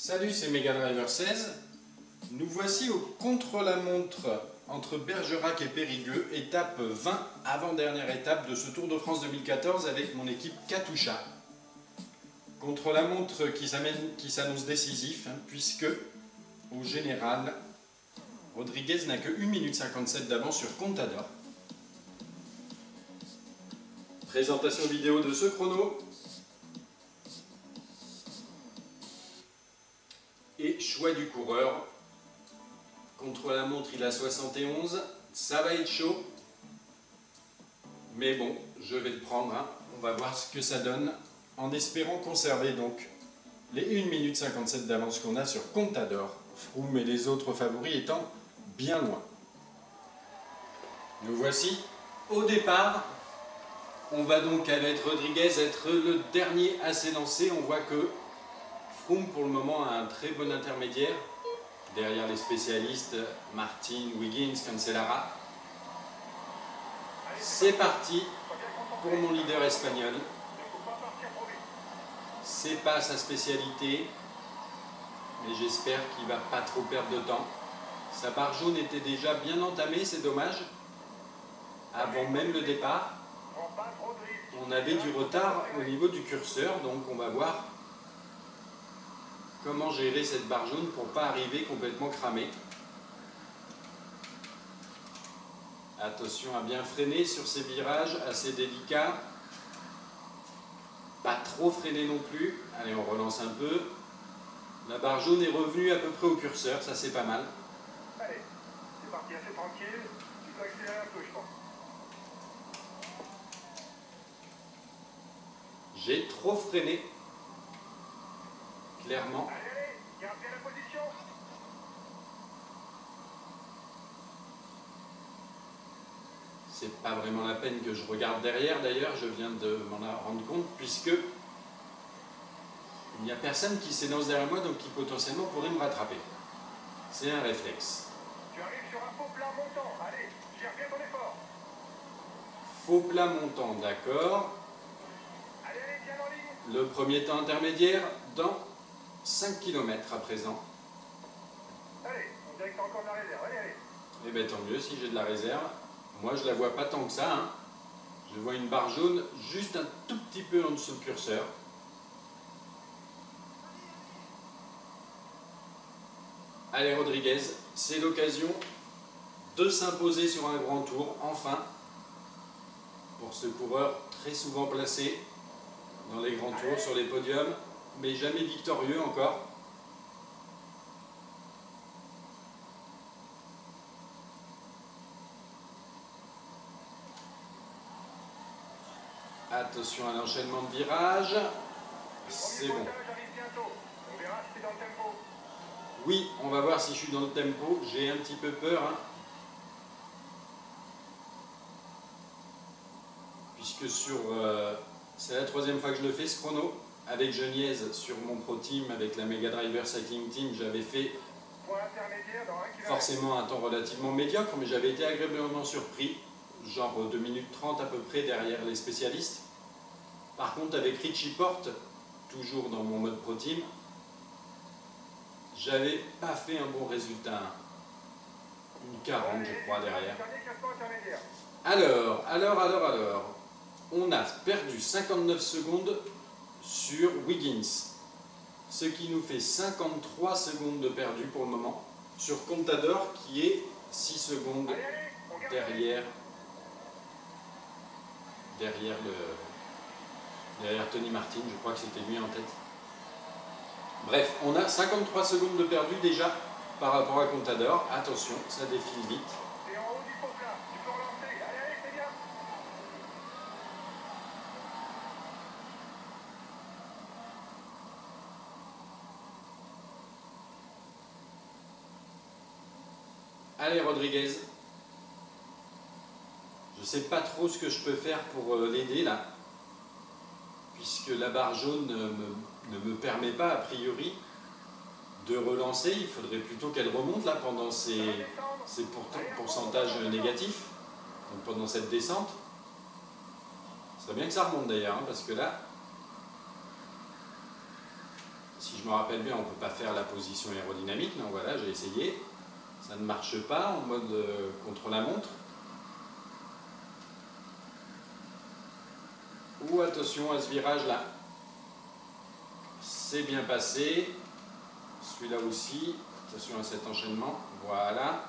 Salut, c'est Mega Driver 16. Nous voici au contre-la-montre entre Bergerac et Périgueux, étape 20, avant-dernière étape de ce Tour de France 2014 avec mon équipe Katusha. Contre-la-montre qui s'annonce décisif, puisque, au général, Rodriguez n'a que 1 minute 57 d'avance sur Contador. Présentation vidéo de ce chrono. Et choix du coureur. Contre la montre, il a 71. Ça va être chaud. Mais bon, je vais le prendre. On va voir ce que ça donne. En espérant conserver donc les 1 minute 57 d'avance qu'on a sur Contador. Froome et les autres favoris étant bien loin. Nous voici au départ. On va donc avec Rodriguez être le dernier à s'élancer. On voit que Froome pour le moment a un très bon intermédiaire. Derrière les spécialistes, Martin, Wiggins, Cancellara. C'est parti pour mon leader espagnol. C'est pas sa spécialité, mais j'espère qu'il va pas trop perdre de temps. Sa barre jaune était déjà bien entamée, c'est dommage. Avant même le départ, on avait du retard au niveau du curseur, donc on va voir comment gérer cette barre jaune pour ne pas arriver complètement cramé. Attention à bien freiner sur ces virages assez délicats. Pas trop freiner non plus. Allez, on relance un peu. La barre jaune est revenue à peu près au curseur, ça c'est pas mal. Allez, c'est parti assez tranquille. Tu peux accélérer un peu, je pense. J'ai trop freiné. Clairement. Allez, garde bien la position. C'est pas vraiment la peine que je regarde derrière, d'ailleurs, je viens de m'en rendre compte, puisque il n'y a personne qui s'élance derrière moi, donc qui potentiellement pourrait me rattraper. C'est un réflexe. Tu arrives sur un faux plat montant. Allez, gère bien ton effort. Faux plat montant, d'accord. Allez, tiens en ligne. Le premier temps intermédiaire dans 5 km à présent. Allez, on dirait que t'as encore de la réserve. Allez, allez. Eh bien tant mieux si j'ai de la réserve. Moi je la vois pas tant que ça. Je vois une barre jaune juste un tout petit peu en dessous du curseur. Allez Rodriguez, c'est l'occasion de s'imposer sur un grand tour, enfin, pour ce coureur très souvent placé dans les grands tours, sur les podiums, mais jamais victorieux encore. Attention à l'enchaînement de virages. C'est bon. J'arrive bientôt. On verra si t'es dans le tempo. Oui, on va voir si je suis dans le tempo. J'ai un petit peu peur. Puisque c'est la 3e fois que je le fais, ce chrono. Avec Geniez sur mon Pro Team, avec la Mega Driver Cycling Team, j'avais fait Point intermédiaire dans 1 km. forcément un temps relativement médiocre, mais j'avais été agréablement surpris. Genre 2 minutes 30 à peu près derrière les spécialistes. Par contre, avec Richie Porte, toujours dans mon mode Pro Team, j'avais pas fait un bon résultat. Une 40 je crois derrière. Dernier classement intermédiaire. Alors, on a perdu 59 secondes sur Wiggins, ce qui nous fait 53 secondes de perdu pour le moment, sur Contador qui est 6 secondes Allez, allez, on garde derrière Tony Martin, je crois que c'était lui en tête. Bref, on a 53 secondes de perdu déjà par rapport à Contador. Attention, ça défile vite. T'es en haut du faux plat. Tu peux relancer. Allez, allez, c'est bien. Allez Rodriguez. Je sais pas trop ce que je peux faire pour l'aider là, puisque la barre jaune ne me permet pas a priori de relancer. Il faudrait plutôt qu'elle remonte là pendant ces pourcentages négatifs, donc pendant cette descente. Ce serait bien que ça remonte d'ailleurs, parce que là si je me rappelle bien, on ne peut pas faire la position aérodynamique. Non, voilà, j'ai essayé. Ça ne marche pas en mode contre-la-montre. Ou attention à ce virage-là. C'est bien passé. Celui-là aussi. Attention à cet enchaînement. Voilà.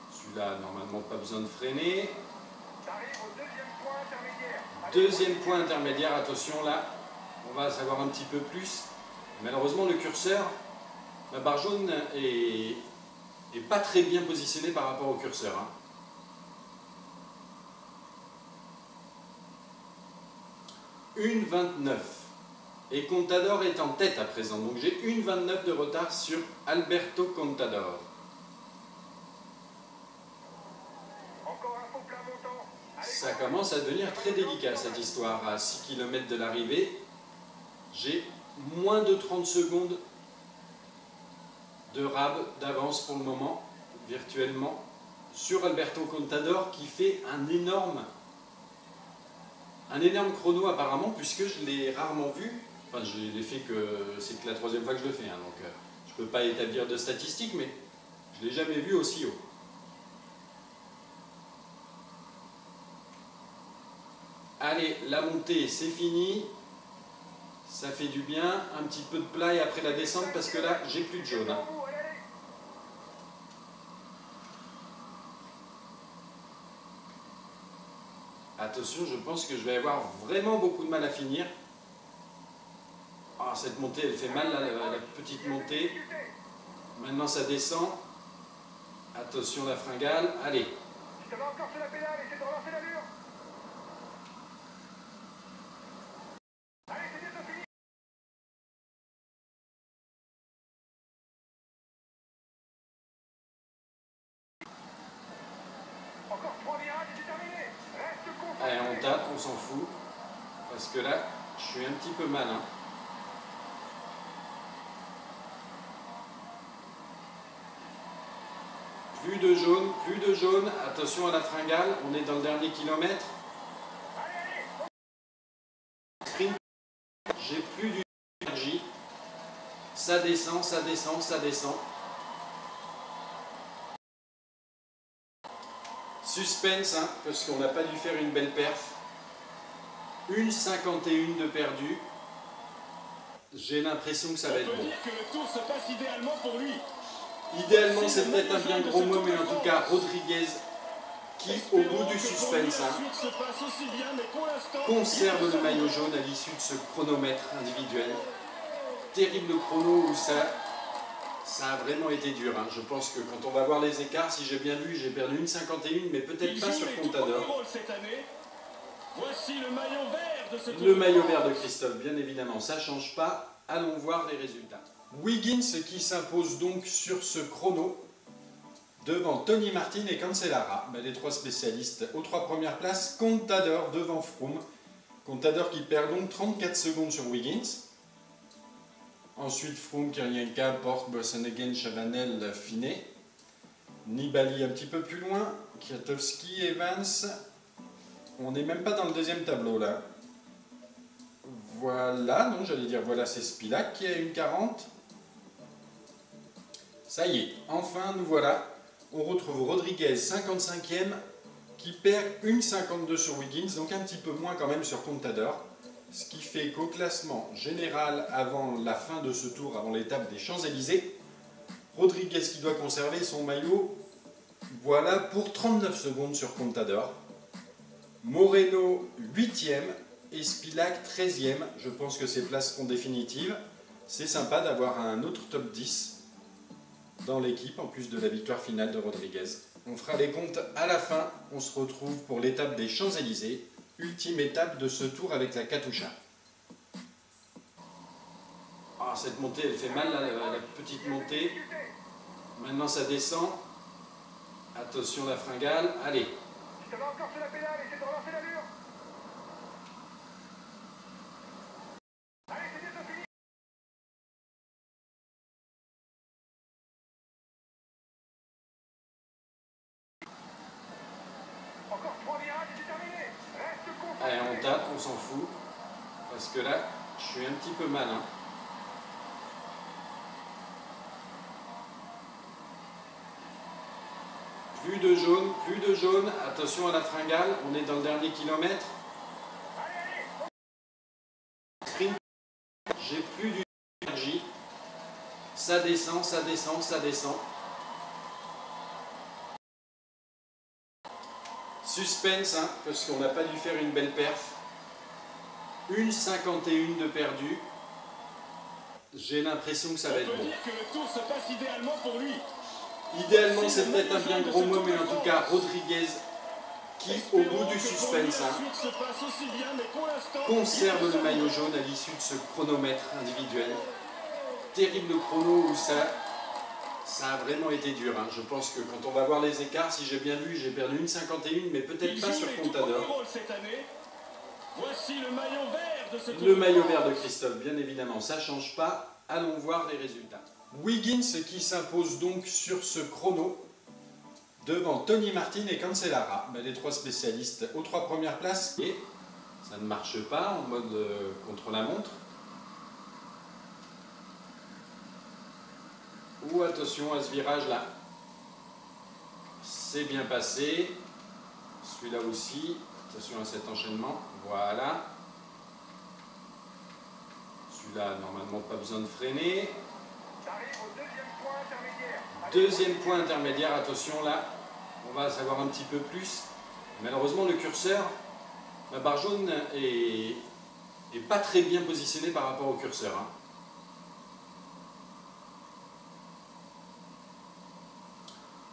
Celui-là, normalement, pas besoin de freiner. Deuxième point intermédiaire, attention là, on va savoir un petit peu plus. Malheureusement, le curseur, la barre jaune est pas très bien positionnée par rapport au curseur. 1,29. Et Contador est en tête à présent. Donc j'ai 1,29 de retard sur Alberto Contador. Ça commence à devenir très délicat cette histoire. À 6 km de l'arrivée, j'ai moins de 30 secondes de rab d'avance pour le moment, virtuellement, sur Alberto Contador qui fait un énorme chrono apparemment, puisque je l'ai rarement vu. Enfin, je l'ai fait que c'est que la troisième fois que je le fais, hein, donc je ne peux pas établir de statistiques, mais je ne l'ai jamais vu aussi haut. Allez, la montée, c'est fini. Ça fait du bien. Un petit peu de plat et après la descente, parce que là, j'ai plus de jaune. Hein. Attention, je pense que je vais avoir vraiment beaucoup de mal à finir. Ah, cette montée, elle fait mal, là, la petite montée. Maintenant, ça descend. Attention, la fringale. Allez. Ça va encore sur la pédale, essaie de relancer l'allure. Allez, c'est bientôt fini. Encore 3 virages et c'est terminé. Reste concentré. Allez, on tape, on s'en fout. Parce que là, je suis un petit peu mal. Hein. Plus de jaune, plus de jaune. Attention à la fringale, on est dans le dernier kilomètre. Sprint, j'ai plus d'énergie. Ça descend, ça descend, ça descend. Suspense, hein, parce qu'on n'a pas dû faire une belle perf. 1,51 de perdu. J'ai l'impression que ça va être bon. On peut dire que le tour se passe idéalement pour lui. Idéalement, c'est peut-être un bien gros mot, mais en tout cas, Rodriguez, qui, au bout du suspense, hein, conserve le maillot jaune à l'issue de ce chronomètre individuel. Terrible chrono où ça a vraiment été dur. Hein. Je pense que quand on va voir les écarts, si j'ai bien vu, j'ai perdu 1,51, mais peut-être pas sur Contador. Voici le maillot vert de ce tour. Le maillot vert de Christophe, bien évidemment, ça ne change pas. Allons voir les résultats. Wiggins qui s'impose donc sur ce chrono devant Tony Martin et Cancellara. Les trois spécialistes aux trois premières places. Contador devant Froome. Contador qui perd donc 34 secondes sur Wiggins. Ensuite Froome, Kirienka, Porte, Boasson-Hagen, Chabanel, Finet. Nibali un petit peu plus loin. Kwiatkowski, Evans. On n'est même pas dans le deuxième tableau là. Voilà, non, j'allais dire, voilà, c'est Spilak qui a une 40. Ça y est, enfin, nous voilà. On retrouve Rodriguez, 55e, qui perd 1,52 sur Wiggins, donc un petit peu moins quand même sur Contador. Ce qui fait qu'au classement général, avant la fin de ce tour, avant l'étape des Champs-Élysées, Rodriguez qui doit conserver son maillot, voilà, pour 39 secondes sur Contador. Moreno, 8e. Et Spilak 13e, je pense que ces places seront définitives. C'est sympa d'avoir un autre top 10 dans l'équipe, en plus de la victoire finale de Rodriguez. On fera les comptes à la fin, on se retrouve pour l'étape des Champs-Élysées, ultime étape de ce tour avec la Katusha. Ah, cette montée, elle fait mal, là, la petite montée. Maintenant, ça descend. Attention, la fringale. Allez. Ça va encore sur la pédale, essaie de relancer l'allure. Allez, c'est bientôt fini. Encore 3 virages et c'est terminé. Reste concentré. Allez, on tape, on s'en fout. Parce que là, Je suis un petit peu mal, hein. Plus de jaune, plus de jaune. Attention à la fringale, on est dans le dernier kilomètre. Sprint, j'ai plus d'énergie. Ça descend, ça descend, ça descend. Suspense, hein, parce qu'on n'a pas dû faire une belle perf. 1,51 de perdu. J'ai l'impression que ça va être bon. On peut dire que le tour se passe idéalement pour lui. Idéalement, c'est peut-être un bien gros mot, mais en tout cas, Rodriguez, qui, au bout du suspense, hein, conserve le maillot jaune à l'issue de ce chronomètre individuel. Terrible chrono où ça a vraiment été dur. Hein. Je pense que quand on va voir les écarts, si j'ai bien vu, j'ai perdu 1,51, mais peut-être pas sur Contador. Voici le maillot vert de ce tour. Le maillot vert de Christophe, bien évidemment, ça ne change pas. Allons voir les résultats. Wiggins qui s'impose donc sur ce chrono devant Tony Martin et Cancellara, les trois spécialistes aux trois premières places. Et ça ne marche pas en mode contre-la-montre. Ou attention à ce virage là. C'est bien passé. Celui-là aussi. Attention à cet enchaînement. Voilà. Celui-là, normalement, pas besoin de freiner. Deuxième point intermédiaire, attention là, on va savoir un petit peu plus. Malheureusement, le curseur, la barre jaune est pas très bien positionnée par rapport au curseur. Hein.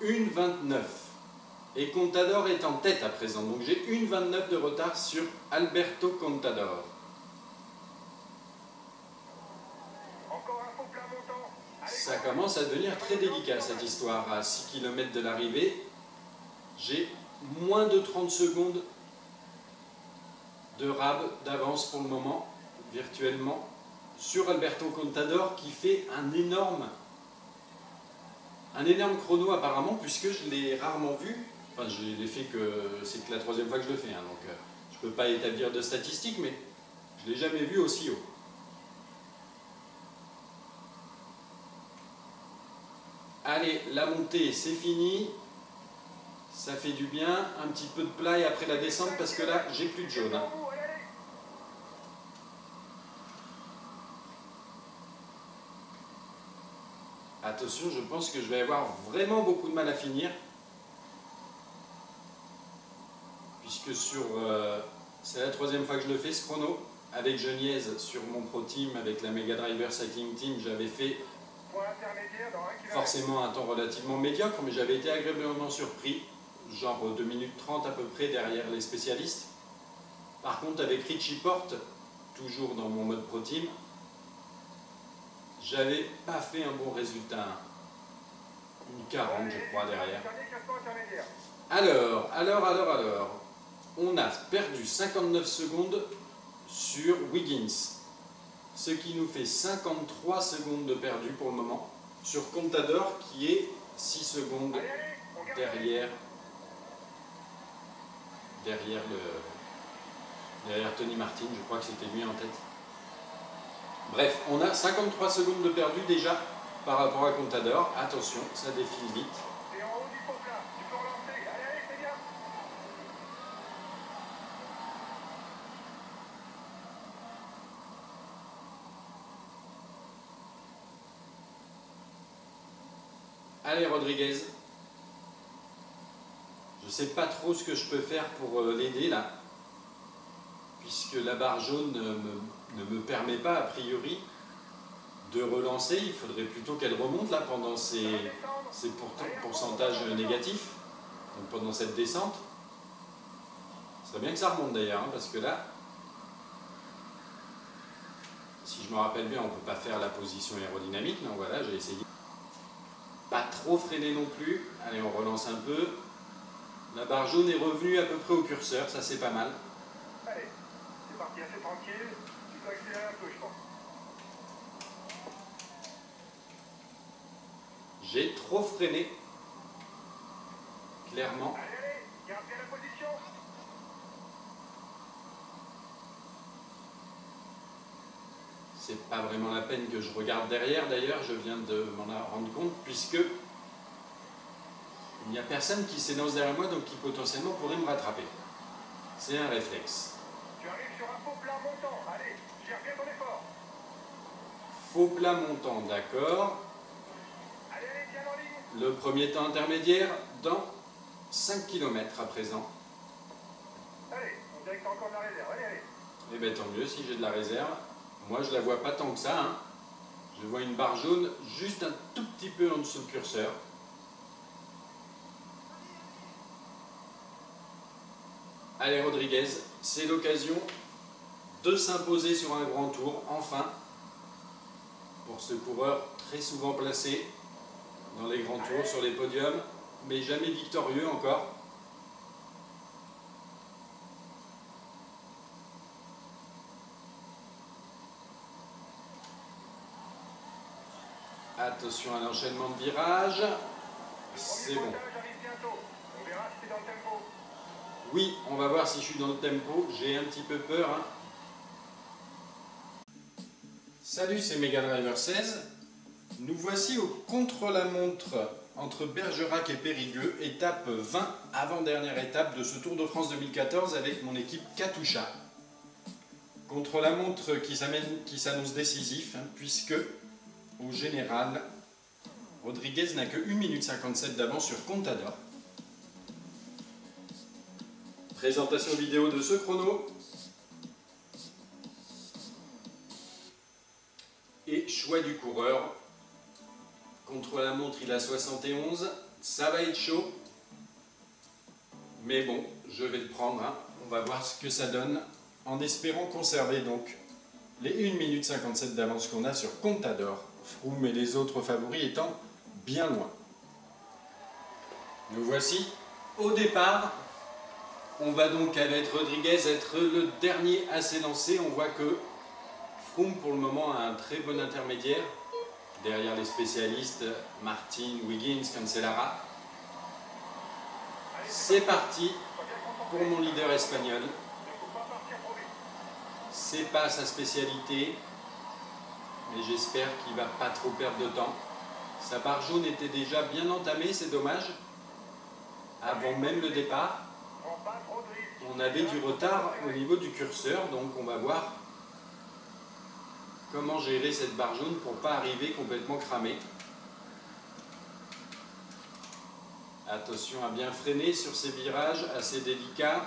Une 29. Et Contador est en tête à présent. Donc j'ai 1,29 de retard sur Alberto Contador. Ça commence à devenir très délicat cette histoire. À 6 km de l'arrivée, j'ai moins de 30 secondes de rab d'avance pour le moment, virtuellement, sur Alberto Contador qui fait un énorme chrono apparemment, puisque je l'ai rarement vu. Enfin, je l'ai fait que c'est que la troisième fois que je le fais, hein, donc je ne peux pas établir de statistiques, mais je ne l'ai jamais vu aussi haut. Allez, la montée, c'est fini. Ça fait du bien. Un petit peu de plat et après la descente, parce que là, j'ai plus de jaune. Hein. Attention, je pense que je vais avoir vraiment beaucoup de mal à finir. Puisque c'est la troisième fois que je le fais, ce chrono. Avec Geniez sur mon Pro Team, avec la Mega Driver Cycling Team, j'avais fait forcément un temps relativement médiocre, mais j'avais été agréablement surpris, genre 2 minutes 30 à peu près derrière les spécialistes. Par contre, avec Richie Porte, toujours dans mon mode Pro Team, j'avais pas fait un bon résultat. Une 40, je crois, derrière. Alors, on a perdu 59 secondes sur Wiggins, ce qui nous fait 53 secondes de perdu pour le moment, sur Contador qui est 6 secondes derrière Tony Martin, je crois que c'était lui en tête. Bref, on a 53 secondes de perdu déjà par rapport à Contador. Attention, ça défile vite. Allez Rodriguez, je sais pas trop ce que je peux faire pour l'aider là, puisque la barre jaune ne me permet pas a priori de relancer. Il faudrait plutôt qu'elle remonte là pendant ces pourcentages négatifs, donc pendant cette descente. Ce serait bien que ça remonte d'ailleurs, hein, parce que là, si je me rappelle bien, on ne peut pas faire la position aérodynamique. Non, voilà, j'ai essayé. Pas trop freiner non plus. Allez, on relance un peu. La barre jaune est revenue à peu près au curseur, ça c'est pas mal. Allez, c'est parti, assez tranquille. Tu peux accélérer un peu, je pense. J'ai trop freiné. Clairement. Allez, garde bien la position. c'est pas vraiment la peine que je regarde derrière d'ailleurs, je viens de m'en rendre compte, puisque il n'y a personne qui s'élance derrière moi, donc qui potentiellement pourrait me rattraper. C'est un réflexe. Tu arrives sur un faux plat montant. Allez, gère bien ton effort. Faux plat montant, d'accord. Allez, tiens en ligne. Le premier temps intermédiaire dans 5 km à présent. Allez, on dirait que t'as encore de la réserve. Allez, allez. Eh bien tant mieux si j'ai de la réserve. Moi je la vois pas tant que ça, hein. Je vois une barre jaune juste un tout petit peu en dessous du curseur. Allez Rodriguez, c'est l'occasion de s'imposer sur un grand tour, enfin, pour ce coureur très souvent placé dans les grands tours, sur les podiums, mais jamais victorieux encore. Attention à l'enchaînement de virages, c'est bon. J'arrive bientôt. On verra si t'es dans le tempo. Oui, on va voir si je suis dans le tempo, j'ai un petit peu peur, hein. Salut, c'est Mega Driver 16. Nous voici au contre-la-montre entre Bergerac et Périgueux, étape 20, avant-dernière étape de ce Tour de France 2014 avec mon équipe Katusha. Contre-la-montre qui s'annonce décisif, hein, puisque, au général, Rodriguez n'a que 1 minute 57 d'avance sur Contador. Présentation vidéo de ce chrono. Et choix du coureur. Contre la montre, il a 71. Ça va être chaud. Mais bon, je vais le prendre, hein. On va voir ce que ça donne. En espérant conserver donc les 1 minute 57 d'avance qu'on a sur Contador. Froome et les autres favoris étant bien loin. Nous voici au départ. On va donc avec Rodriguez être le dernier à s'élancer. On voit que Froome pour le moment a un très bon intermédiaire. Derrière les spécialistes, Martin, Wiggins, Cancellara. C'est parti pour mon leader espagnol. C'est pas sa spécialité, mais j'espère qu'il va pas trop perdre de temps. Sa barre jaune était déjà bien entamée, c'est dommage. Avant même le départ, on avait du retard au niveau du curseur, donc on va voir comment gérer cette barre jaune pour ne pas arriver complètement cramé. Attention à bien freiner sur ces virages assez délicats.